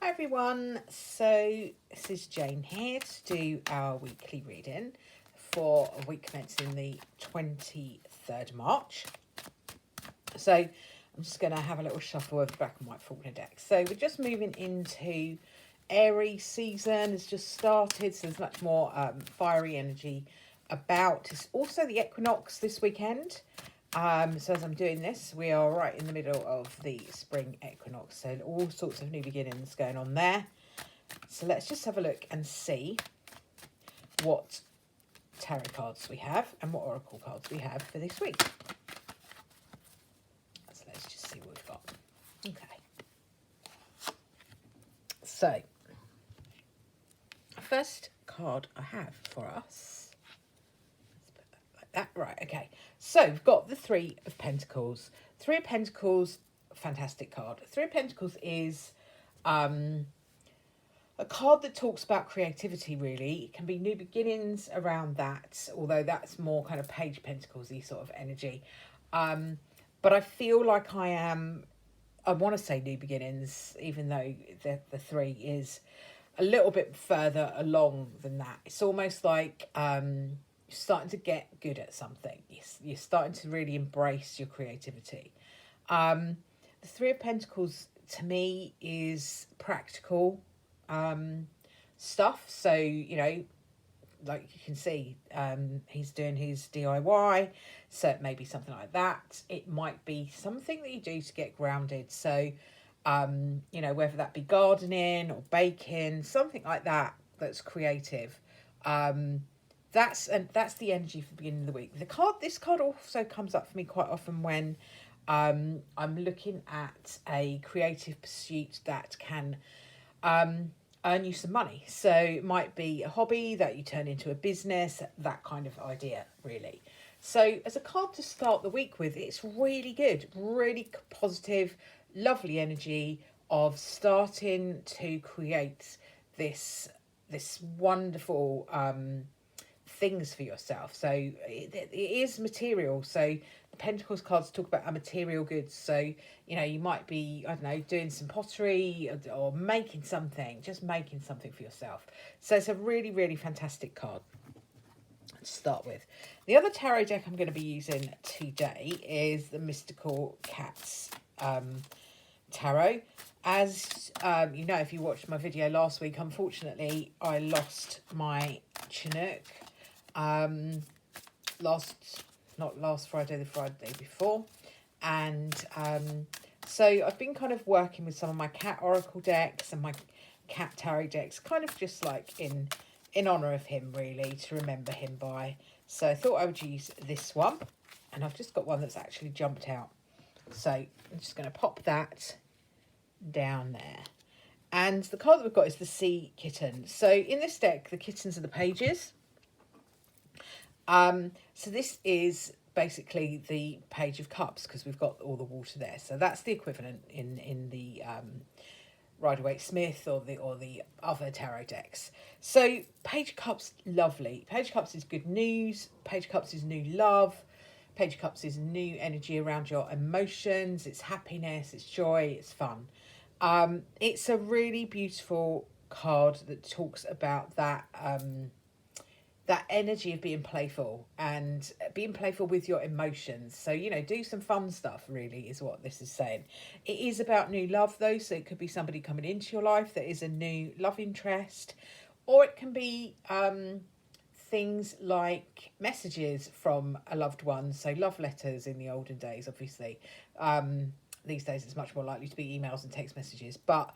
Hi everyone, so this is Jane here to do our weekly reading for a week commencing the 23rd of March. So I'm just going to have a little shuffle of the black and white Faulkner deck. So we're just moving into Aries season, it's just started, so there's much more fiery energy about. It's also the equinox this weekend. So as I'm doing this, we are right in the middle of the spring equinox. So all sorts of new beginnings going on there. So let's just have a look and see what tarot cards we have and what oracle cards we have for this week. So let's just see what we've got. Okay. So, first card I have for us. Let's put that like that. Right, okay. So we've got the Three of Pentacles. Three of Pentacles, fantastic card. Three of Pentacles is a card that talks about creativity, really. It can be new beginnings around that, although that's more kind of Page of Pentacles-y sort of energy. But I feel like I want to say new beginnings, even though the three is a little bit further along than that. It's almost like you're starting to get good at something. You're starting to really embrace your creativity. The Three of Pentacles, to me, is practical stuff. So, you know, like you can see, he's doing his DIY. So it may be something like that. It might be something that you do to get grounded. So, you know, whether that be gardening or baking, something like that, that's creative. That's the energy for the beginning of the week. This card also comes up for me quite often when I'm looking at a creative pursuit that can earn you some money. So it might be a hobby that you turn into a business, that kind of idea, really. So as a card to start the week with, it's really good, really positive, lovely energy of starting to create this wonderful things for yourself. So it is material. So the Pentacles cards talk about material goods. So, you know, you might be, I don't know, doing some pottery or making something, just making something for yourself. So it's a really, really fantastic card to start with. The other tarot deck I'm going to be using today is the Mystical Cats tarot. As you know, if you watched my video last week, unfortunately I lost my Chinook not last Friday, the Friday before. And so I've been kind of working with some of my cat oracle decks and my cat tarot decks, kind of just like in honour of him, really, to remember him by. So I thought I would use this one, and I've just got one that's actually jumped out. So I'm just going to pop that down there. And the card that we've got is the Sea Kitten. So in this deck, the kittens are the pages. So this is basically the Page of Cups, because we've got all the water there. So that's the equivalent in the Rider-Waite-Smith or the other tarot decks. So Page of Cups, lovely. Page of Cups is good news. Page of Cups is new love. Page of Cups is new energy around your emotions. It's happiness, it's joy, it's fun. It's a really beautiful card that talks about that that energy of being playful and being playful with your emotions. So, you know, do some fun stuff, really, is what this is saying. It is about new love, though, so it could be somebody coming into your life that is a new love interest, or it can be things like messages from a loved one, so love letters in the olden days, obviously. These days it's much more likely to be emails and text messages, but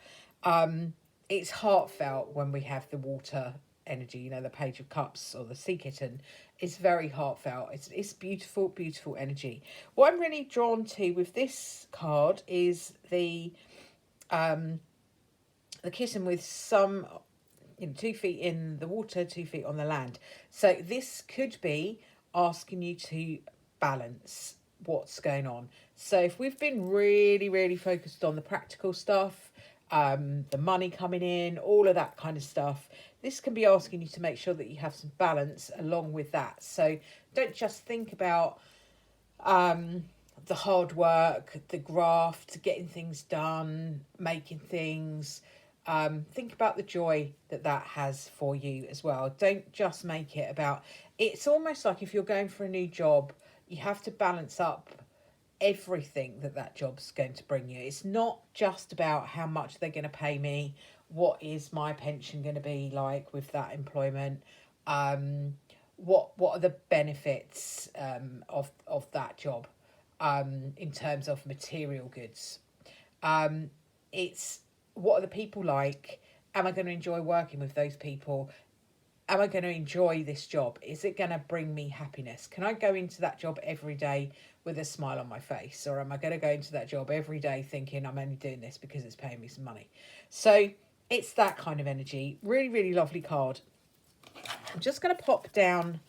it's heartfelt when we have the water energy, you know, the Page of Cups or the Sea Kitten. It's very heartfelt. It's beautiful, beautiful energy. What I'm really drawn to with this card is the kitten with some, you know, 2 feet in the water, 2 feet on the land. So this could be asking you to balance what's going on. So if we've been really, really focused on the practical stuff, the money coming in, all of that kind of stuff, this can be asking you to make sure that you have some balance along with that. So don't just think about the hard work, the graft, getting things done, making things, Think about the joy that that has for you as well. Don't just make it about, it's almost like if you're going for a new job, you have to balance up everything that that job's going to bring you. It's not just about how much they're going to pay me, what is my pension going to be like with that employment, what are the benefits of that job in terms of material goods. It's what are the people like? Am I going to enjoy working with those people? Am I going to enjoy this job? Is it going to bring me happiness? Can I go into that job every day with a smile on my face? Or am I going to go into that job every day thinking I'm only doing this because it's paying me some money? So it's that kind of energy. Really, really lovely card. I'm just going to pop down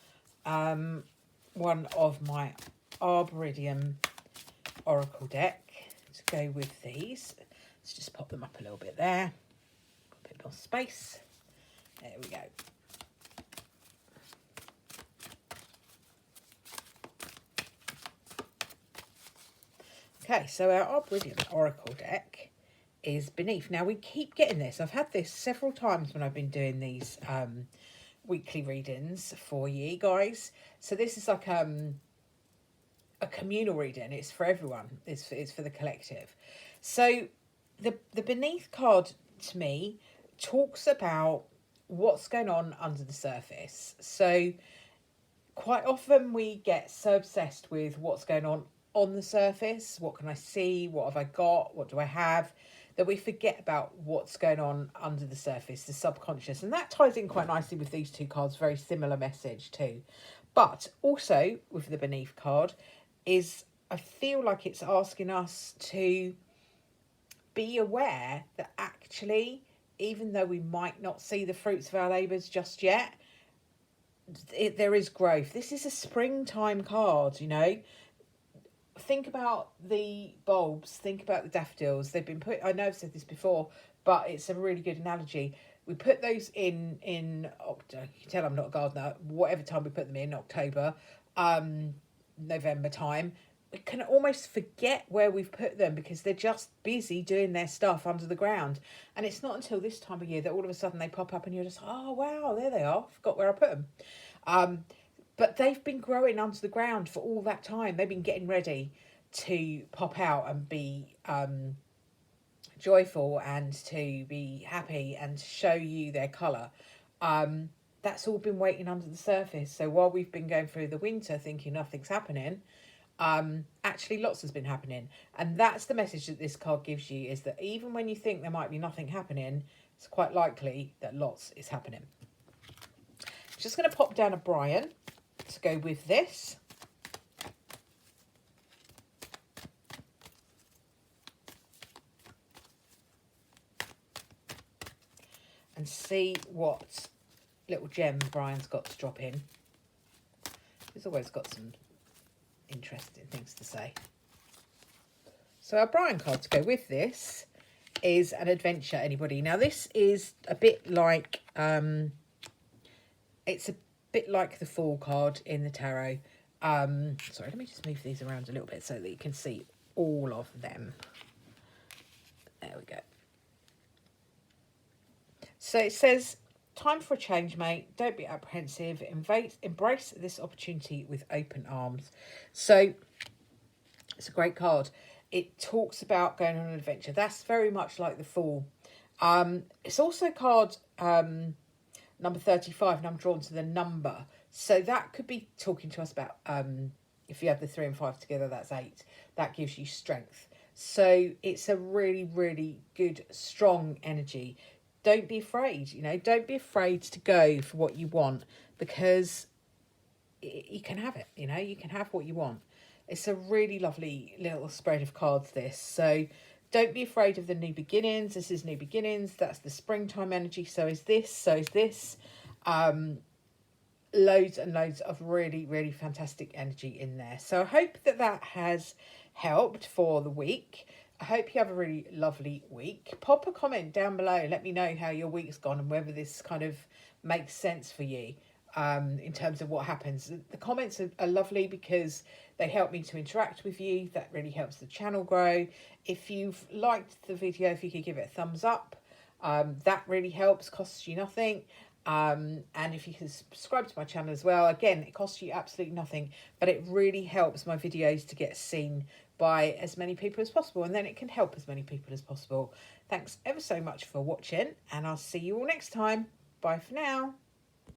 one of my Arboridium Oracle deck to go with these. Let's just pop them up a little bit there. A bit more space. There we go. Okay, so our Arboridium Oracle deck is beneath. Now, we keep getting this. I've had this several times when I've been doing these weekly readings for you guys. So this is like a communal reading. It's for everyone. It's for the collective. So the beneath card to me talks about what's going on under the surface. So quite often we get so obsessed with what's going on the surface. What can I see? What have I got? What do I have? That we forget about what's going on under the surface, the subconscious. And that ties in quite nicely with these two cards, very similar message too. But also with the beneath card is, I feel like it's asking us to be aware that actually, even though we might not see the fruits of our labours just yet, there is growth. This is a springtime card, you know. Think about the bulbs, think about the daffodils. They've been put, I know I've said this before, but it's a really good analogy. We put those in October. You can tell I'm not a gardener. Whatever time we put them in, October, November time, we can almost forget where we've put them because they're just busy doing their stuff under the ground. And it's not until this time of year that all of a sudden they pop up and you're just, oh, wow, there they are. Forgot where I put them. But they've been growing under the ground for all that time. They've been getting ready to pop out and be joyful and to be happy and to show you their colour. That's all been waiting under the surface. So while we've been going through the winter thinking nothing's happening, actually lots has been happening. And that's the message that this card gives you, is that even when you think there might be nothing happening, it's quite likely that lots is happening. Just going to pop down a Brian to go with this. And see what little gem Brian's got to drop in. He's always got some interesting things to say. So our Brian card to go with this is an adventure, anybody. Now this is a bit like, it's a bit like the Fool card in the tarot. Sorry, let me just move these around a little bit so that you can see all of them. There we go. So it says, time for a change, mate. Don't be apprehensive. Embrace this opportunity with open arms. So it's a great card. It talks about going on an adventure. That's very much like the Fool. It's also card number 35, and I'm drawn to the number. So that could be talking to us about, if you have the 3 and 5 together, that's 8. That gives you strength. So it's a really, really good, strong energy. Don't be afraid, you know, don't be afraid to go for what you want, because you can have it, you know, you can have what you want. It's a really lovely little spread of cards, this. So don't be afraid of the new beginnings. This is new beginnings. That's the springtime energy. So is this. So is this. Loads and loads of really, really fantastic energy in there. So I hope that that has helped for the week. I hope you have a really lovely week. Pop a comment down below. Let me know how your week's gone and whether this kind of makes sense for you in terms of what happens. The comments are lovely because they help me to interact with you. That really helps the channel grow. If you've liked the video, if you could give it a thumbs up. That really helps, costs you nothing. And if you can subscribe to my channel as well, again, it costs you absolutely nothing, but it really helps my videos to get seen by as many people as possible, and then it can help as many people as possible. Thanks ever so much for watching, and I'll see you all next time. Bye for now.